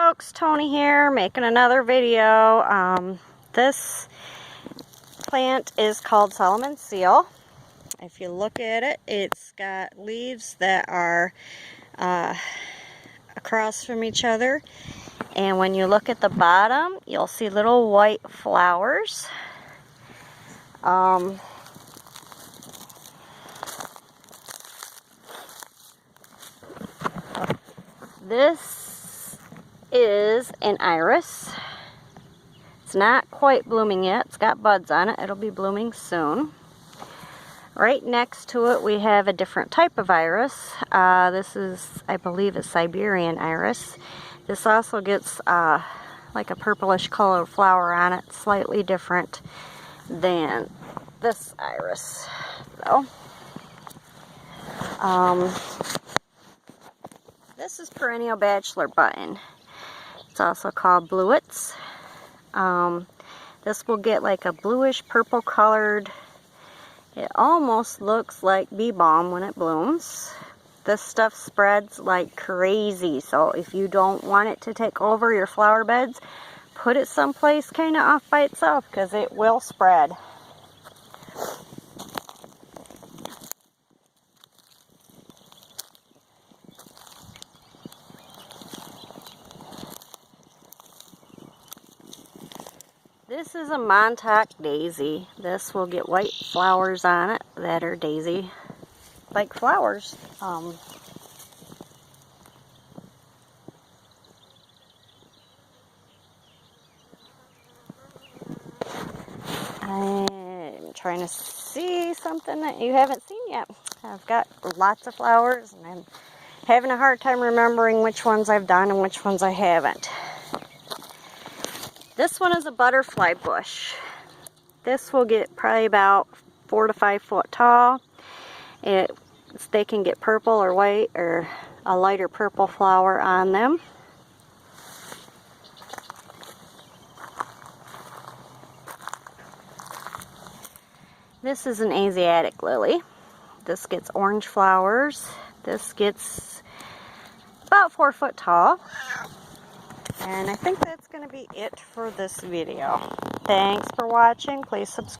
folks, Tony here, making another video. This plant is called Solomon Seal. If you look at it, it's got leaves that are across from each other, and when you look at the bottom, you'll see little white flowers. This is an iris. It's not quite blooming yet. It's got buds on it. It'll be blooming soon. Right next to it we have a different type of iris. This is, I believe, a Siberian iris. This also gets like a purplish colored flower on it, slightly different than this iris though. This is perennial bachelor button. It's also called bluets. This will get like a bluish purple colored, it almost looks like bee balm when it blooms. This stuff spreads like crazy, so if you don't want it to take over your flower beds, put it someplace kind of off by itself because it will spread. This is a Mantauk Daisy. This will get white flowers on it that are daisy-like flowers. I'm trying to see something that you haven't seen yet. I've got lots of flowers, and I'm having a hard time remembering which ones I've done and which ones I haven't. This one is a butterfly bush. This will get probably about 4 to 5 foot tall. They can get purple or white or a lighter purple flower on them. This is an Asiatic lily. This gets orange flowers. This gets about 4 foot tall. And I think that's going to be it for this video. Thanks for watching. Please subscribe.